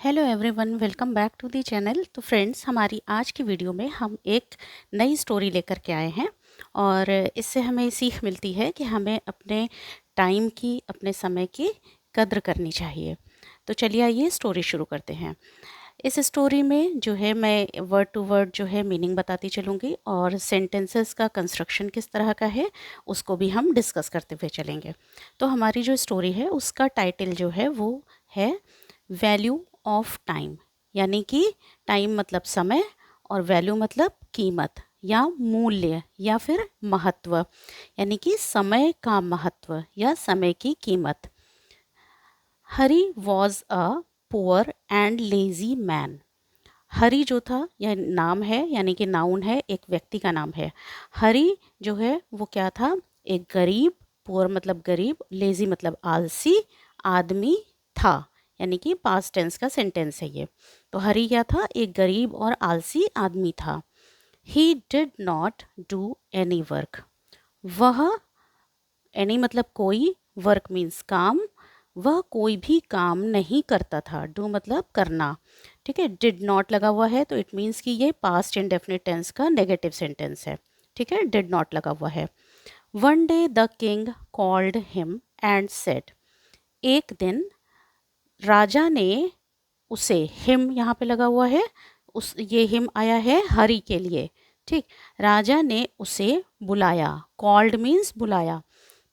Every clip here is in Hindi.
Hello everyone, welcome back to the channel. तो फ्रेंड्स, हमारी आज की वीडियो में हम एक नई स्टोरी लेकर के आए हैं और इससे हमें सीख मिलती है कि हमें अपने टाइम की, अपने समय की कद्र करनी चाहिए। तो चलिए आइए स्टोरी शुरू करते हैं। इस स्टोरी में जो है मैं वर्ड टू वर्ड जो है मीनिंग बताती चलूँगी और सेंटेंसेस का कंस्ट्रक्शन किस तरह का है उसको भी हम डिस्कस करते हुए चलेंगे। तो हमारी जो स्टोरी है उसका टाइटल जो है वो है वैल्यू ऑफ टाइम, यानी कि टाइम मतलब समय और वैल्यू मतलब कीमत या मूल्य या फिर महत्व, यानी कि समय का महत्व या समय की कीमत। Hari was a poor and lazy man. Hari जो था यह नाम है, यानी कि नाउन है, एक व्यक्ति का नाम है। हरी जो है वो क्या था? एक गरीब, पुअर मतलब गरीब, लेजी मतलब आलसी आदमी था, यानी कि पास्ट टेंस का सेंटेंस है ये। तो हरी क्या था? एक गरीब और आलसी आदमी था। He did not do any work. वह, एनी मतलब कोई, वर्क मीन्स काम, वह कोई भी काम नहीं करता था। डू मतलब करना, ठीक है। डिड नॉट लगा हुआ है तो इट मीन्स कि ये पास्ट इंडेफिनिट टेंस का नेगेटिव सेंटेंस है, ठीक है। डिड नॉट लगा हुआ है। One day the king called him and said. एक दिन राजा ने उसे, हिम यहाँ पे लगा हुआ है, उस ये हिम आया है हरि के लिए, ठीक। राजा ने उसे बुलाया। कॉल्ड मीन्स बुलाया।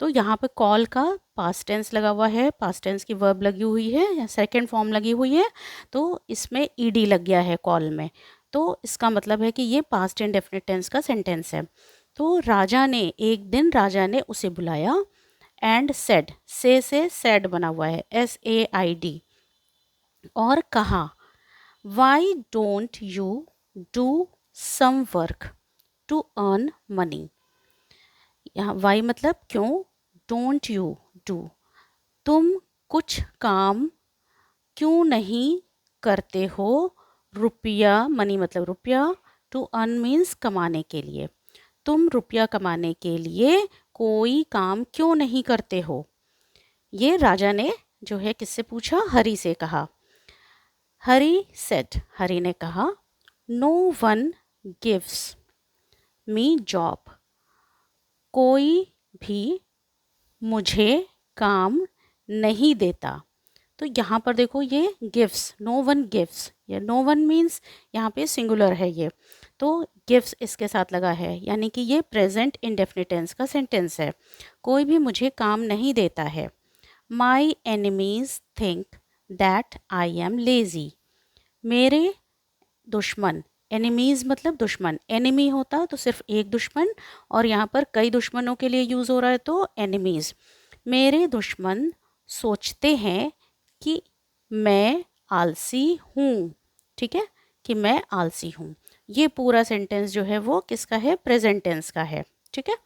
तो यहाँ पे कॉल का पास्ट टेंस लगा हुआ है, पास्ट टेंस की वर्ब लगी हुई है या सेकंड फॉर्म लगी हुई है, तो इसमें ईडी लग गया है कॉल में। तो इसका मतलब है कि ये पास्ट इंडेफिनिट टेंस का सेंटेंस है। तो राजा ने, एक दिन राजा ने उसे बुलाया एंड सेड, से सेड बना हुआ है, SAID, और कहा why don't you do some work to earn money. यहाँ वाई मतलब क्यों, डोंट यू डू, तुम कुछ काम क्यों नहीं करते हो, रुपया, मनी मतलब रुपया, टू अर्न मीन्स कमाने के लिए, तुम रुपया कमाने के लिए कोई काम क्यों नहीं करते हो। ये राजा ने जो है किससे पूछा? हरि से कहा। हरि सेड, हरि ने कहा, no one gives me job. कोई भी मुझे काम नहीं देता। तो यहाँ पर देखो ये गिफ्स, नो वन गिफ्स, या नो वन मीन्स यहाँ पे सिंगुलर है ये, तो गिफ्स इसके साथ लगा है, यानी कि ये प्रेजेंट इंडेफिनिट टेंस का सेंटेंस है। कोई भी मुझे काम नहीं देता है। My enemies think that I am lazy. मेरे दुश्मन, एनिमीज मतलब दुश्मन, एनिमी होता तो सिर्फ एक दुश्मन और यहाँ पर कई दुश्मनों के लिए यूज़ हो रहा है तो एनिमीज। मेरे दुश्मन सोचते हैं कि मैं आलसी हूँ, ठीक है, कि मैं आलसी हूँ। ये पूरा सेंटेंस जो है वो किसका है? प्रेजेंट टेंस का है, ठीक है।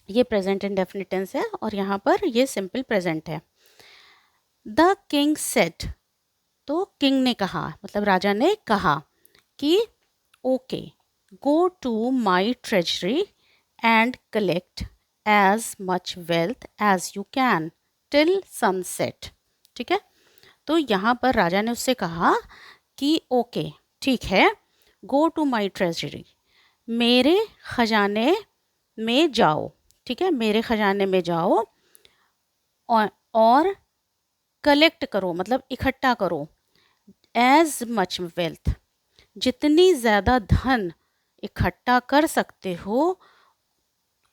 ये प्रेजेंट इंडेफिनिट टेंस है और यहाँ पर ये सिंपल प्रेजेंट है। द किंग सेड, तो किंग ने कहा मतलब राजा ने कहा कि okay, go to my treasury and collect as much wealth as you can till sunset, ठीक है। तो यहाँ पर राजा ने उससे कहा कि ओके, ठीक है, गो टू माई ट्रेजरी, मेरे खजाने में जाओ, ठीक है, मेरे खजाने में जाओ और कलेक्ट करो मतलब इकट्ठा करो, एज मच वेल्थ, जितनी ज़्यादा धन इकट्ठा कर सकते हो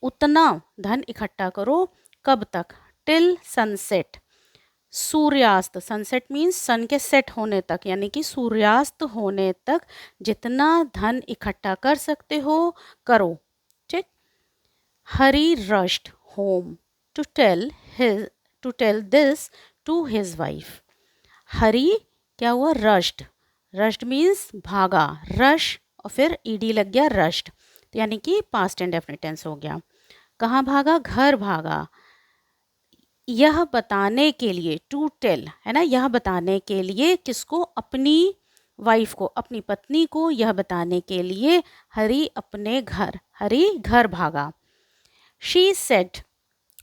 उतना धन इकट्ठा करो। कब तक? टिल सनसेट, सूर्यास्त, सनसेट मीन्स सन के सेट होने तक, यानी कि सूर्यास्त होने तक जितना धन इकट्ठा कर सकते हो करो, ठीक। Hari rushed home to tell his, to tell this to his wife. Hari क्या हुआ? रश्ड, रश्ड मीन्स भागा, रश और फिर ईडी लग गया रश्ड, यानी कि पास्ट इंडेफिनिट टेंस हो गया। कहाँ भागा? घर भागा। यह बताने के लिए, टू टेल है ना, यह बताने के लिए किसको? अपनी वाइफ को, अपनी पत्नी को यह बताने के लिए हरी अपने घर, हरी घर भागा। शी सेड,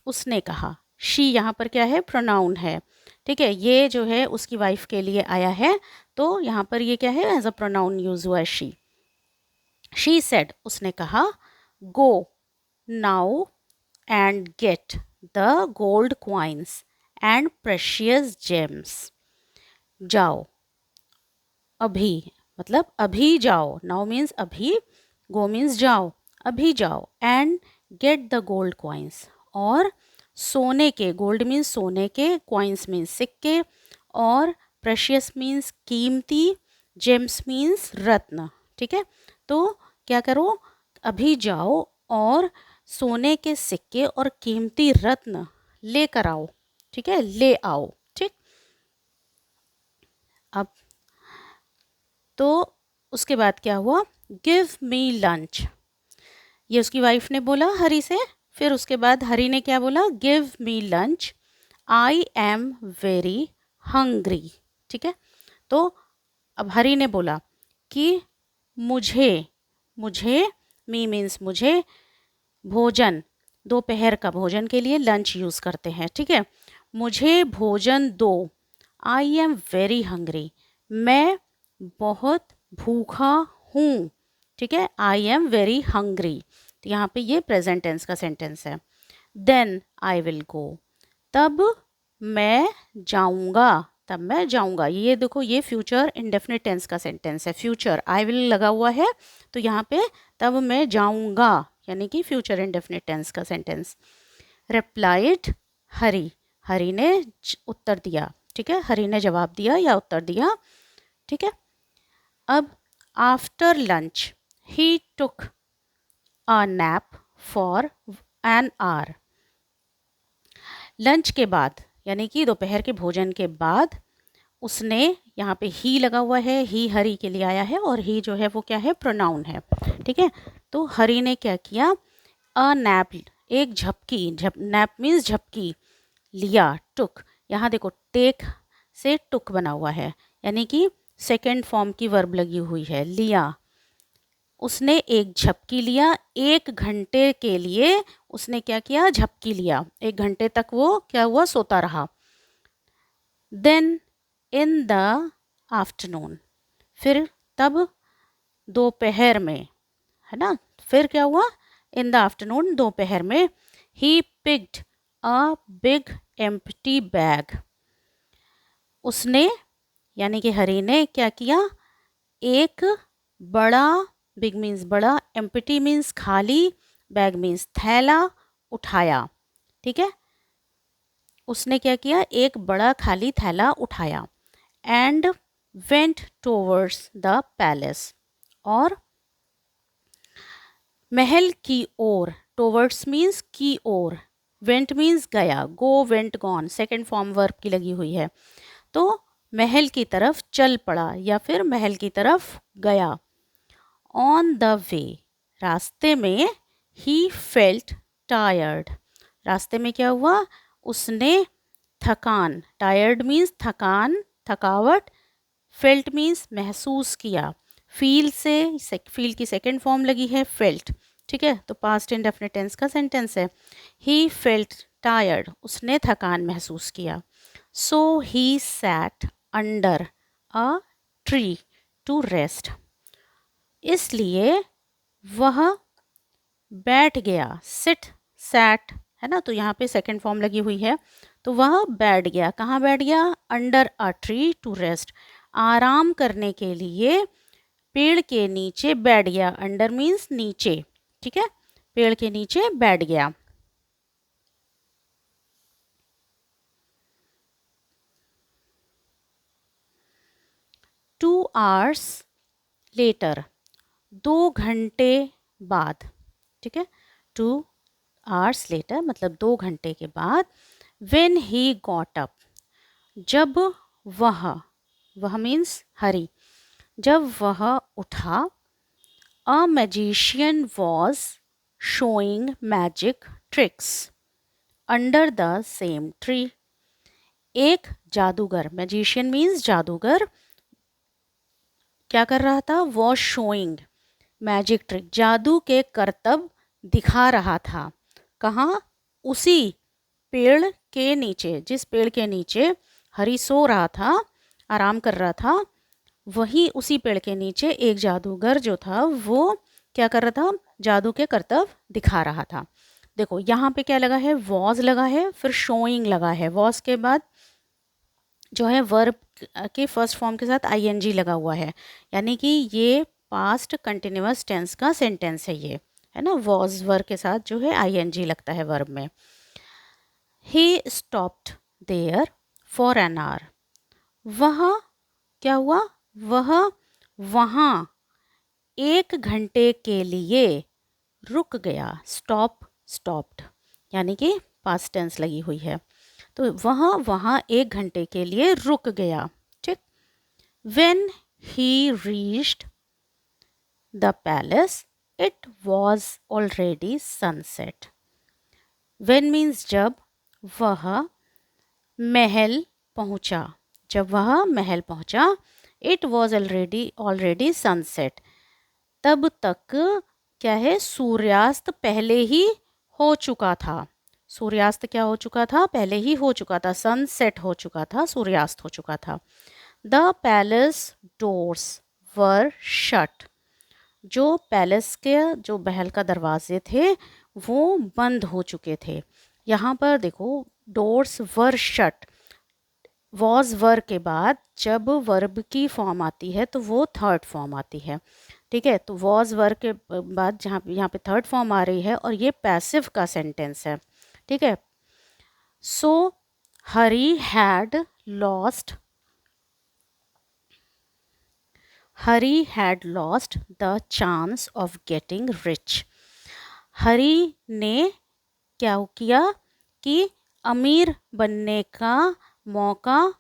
उसने कहा, शी यहाँ पर क्या है? प्रोनाउन है, ठीक है, ये जो है उसकी वाइफ के लिए आया है, तो यहाँ पर ये क्या है, एज अ प्रोनाउन यूज हुआ है शी। शी सेड, उसने कहा, go now and get the gold coins and precious James. जाओ, अभी, मतलब अभी जाओ, नाउ मीन्स अभी, गो मीन्स जाओ, अभी जाओ, and get the gold coins, और सोने के, गोल्ड मीन्स सोने के, क्वाइंस मीन्स सिक्के, और प्रेशियस मीन्स कीमती, जेम्स मीन्स रत्न। ठीक है, तो क्या करो, अभी जाओ और सोने के सिक्के और कीमती रत्न लेकर आओ। ठीक है, ले आओ। ठीक, अब तो उसके बाद क्या हुआ, गिव मी लंच, ये उसकी वाइफ ने बोला हरी से। फिर उसके बाद हरी ने क्या बोला, give me lunch, I am very hungry. ठीक है, तो अब हरी ने बोला कि मुझे, मुझे, मी मीन्स मुझे, भोजन, दोपहर का भोजन के लिए लंच यूज़ करते हैं। ठीक है, मुझे भोजन दो, आई एम वेरी हंग्री, मैं बहुत भूखा हूँ। ठीक है, आई एम वेरी हंग्री, तो यहाँ पे ये प्रेजेंट टेंस का सेंटेंस है। देन आई विल गो, तब मैं जाऊँगा, तब मैं जाऊँगा, ये देखो ये फ्यूचर इंडेफिनिट टेंस का सेंटेंस है, फ्यूचर आई विल लगा हुआ है, तो यहाँ पे तब मैं जाऊँगा यानी कि फ्यूचर इंडेफिनिट टेंस का सेंटेंस। रिप्लाइड हरी, हरी ने उत्तर दिया। ठीक है, हरी ने जवाब दिया या उत्तर दिया। ठीक है, अब after lunch he took a nap for an our, lunch के बाद यानी कि दोपहर के भोजन के बाद उसने, यहाँ पे ही लगा हुआ है, ही हरी के लिए आया है, और ही जो है वो क्या है, प्रोनाउन है। ठीक है, तो हरी ने क्या किया, अ नैप, एक झपकी, नैप मीन्स झपकी, लिया, टुक, यहाँ देखो टेक से टुक बना हुआ है, यानी कि सेकेंड फॉर्म की वर्ब लगी हुई है, लिया, उसने एक झपकी लिया, 1 घंटे के लिए उसने क्या किया, झपकी लिया, 1 घंटे तक वो क्या हुआ, सोता रहा। देन इन द आफ्टरनून, फिर तब दोपहर में, है ना, फिर क्या हुआ, इन द आफ्टरनून, दोपहर में, he picked a big empty bag, उसने यानी कि हरी ने क्या किया, एक बड़ा, बिग मीन्स बड़ा, एम्प्टी मीन्स खाली, बैग मीन्स थैला, उठाया। ठीक है, उसने क्या किया, एक बड़ा खाली थैला उठाया। And went towards the palace, और महल की ओर, टूवर्ड्स मीन्स की ओर, वेंट मीन्स गया, go went gone, second form verb की लगी हुई है, तो महल की तरफ चल पड़ा या फिर महल की तरफ गया। ऑन द वे, रास्ते में, ही फेल्ट टायर्ड, रास्ते में क्या हुआ, उसने थकान, टायर्ड मीन्स थकान, थकावट, फेल्ट मीन्स महसूस किया, फील से, फील की सेकेंड फॉर्म लगी है फेल्ट। ठीक है, तो पास्ट इंडेफिनिट टेंस का सेंटेंस है, ही फेल्ट टायर्ड, उसने थकान महसूस किया। So he sat under a tree to rest, इसलिए वह बैठ गया, सिट, सैट, है ना, तो यहाँ पे सेकेंड फॉर्म लगी हुई है, तो वह बैठ गया, कहाँ बैठ गया, under a tree to rest, आराम करने के लिए पेड़ के नीचे बैठ गया, अंडर मीन्स नीचे। ठीक है, पेड़ के नीचे बैठ गया। टू आवर्स लेटर, 2 घंटे बाद। ठीक है, 2 आवर्स लेटर मतलब 2 घंटे के बाद। वेन ही गॉट अप, जब वह मीन्स हरी, जब वह उठा। A magician was showing magic tricks under the same tree, एक जादूगर, मैजिशियन मीन्स जादूगर, क्या कर रहा था, वॉज शोइंग मैजिक ट्रिक, जादू के करतब दिखा रहा था, कहाँ, उसी पेड़ के नीचे, जिस पेड़ के नीचे हरी सो रहा था, आराम कर रहा था, वहीं उसी पेड़ के नीचे एक जादूगर जो था वो क्या कर रहा था, जादू के करतब दिखा रहा था। देखो यहाँ पे क्या लगा है, वॉज लगा है, फिर शोइंग लगा है, वॉज के बाद जो है वर्ब के फर्स्ट फॉर्म के साथ आईएनजी लगा हुआ है, यानी कि ये पास्ट कंटिन्यूअस टेंस का सेंटेंस है ये, है ना। वॉज वर्ब के साथ जो है आईएनजी लगता है वर्ब में। He stopped there for an hour, वह क्या हुआ, वह वहाँ 1 घंटे के लिए रुक गया। स्टॉप, स्टॉप्ड, यानी कि पास्ट टेंस लगी हुई है, तो वह वहाँ 1 घंटे के लिए रुक गया। ठीक। When he reached the palace, it was already sunset. When means जब वह महल पहुँचा, जब वह महल पहुँचा, it was already sunset, तब तक क्या है, सूर्यास्त पहले ही हो चुका था। सूर्यास्त क्या हो चुका था, पहले ही हो चुका था, सनसेट हो चुका था, सूर्यास्त हो चुका था। The palace doors were shut, जो पैलेस के जो महल का दरवाजे थे वो बंद हो चुके थे। यहाँ पर देखो doors were shut, was were के बाद जब वर्ब की फॉर्म आती है तो वो थर्ड फॉर्म आती है। ठीक है, तो वॉज वर के बाद जहाँ यहाँ पे थर्ड फॉर्म आ रही है और ये पैसिव का सेंटेंस है। ठीक है, so Hari had lost, Hari had lost the chance of getting rich. Hari ने क्या किया कि अमीर बनने का मौका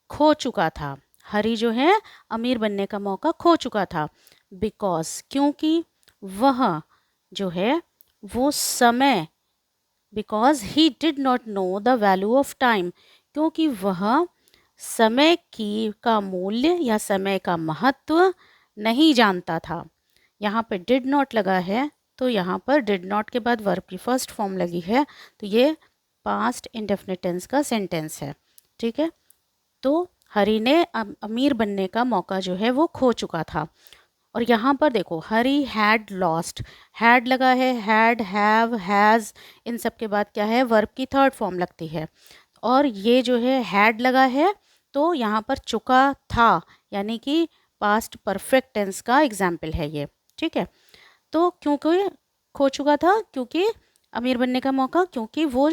खो चुका था। हरी जो है अमीर बनने का मौका खो चुका था, बिकॉज क्योंकि वह जो है वो समय, because he did not know the value of time, क्योंकि वह समय की का मूल्य या समय का महत्व नहीं जानता था। यहाँ पे डिड नॉट लगा है, तो यहाँ पर डिड नॉट के बाद वर्ब की फर्स्ट फॉर्म लगी है, तो ये पास्ट इंडेफिनिट टेंस का सेंटेंस है। ठीक है, तो हरी ने अमीर बनने का मौका जो है वो खो चुका था। और यहाँ पर देखो हरी हैड लॉस्ट, हैड लगा है, हैड, हैव, हैज़, इन सब के बाद क्या है, वर्ब की थर्ड फॉर्म लगती है। और ये जो है हैड लगा है, तो यहाँ पर चुका था, यानी कि पास्ट परफेक्ट टेंस का एग्जाम्पल है ये। ठीक है, तो क्योंकि खो चुका था, क्योंकि अमीर बनने का मौका, क्योंकि वो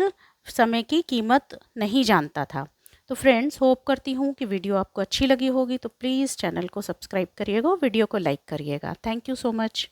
समय की कीमत नहीं जानता था। तो फ्रेंड्स, होप करती हूँ कि वीडियो आपको अच्छी लगी होगी, तो प्लीज़ चैनल को सब्सक्राइब करिएगा, वीडियो को लाइक करिएगा। Thank you so much.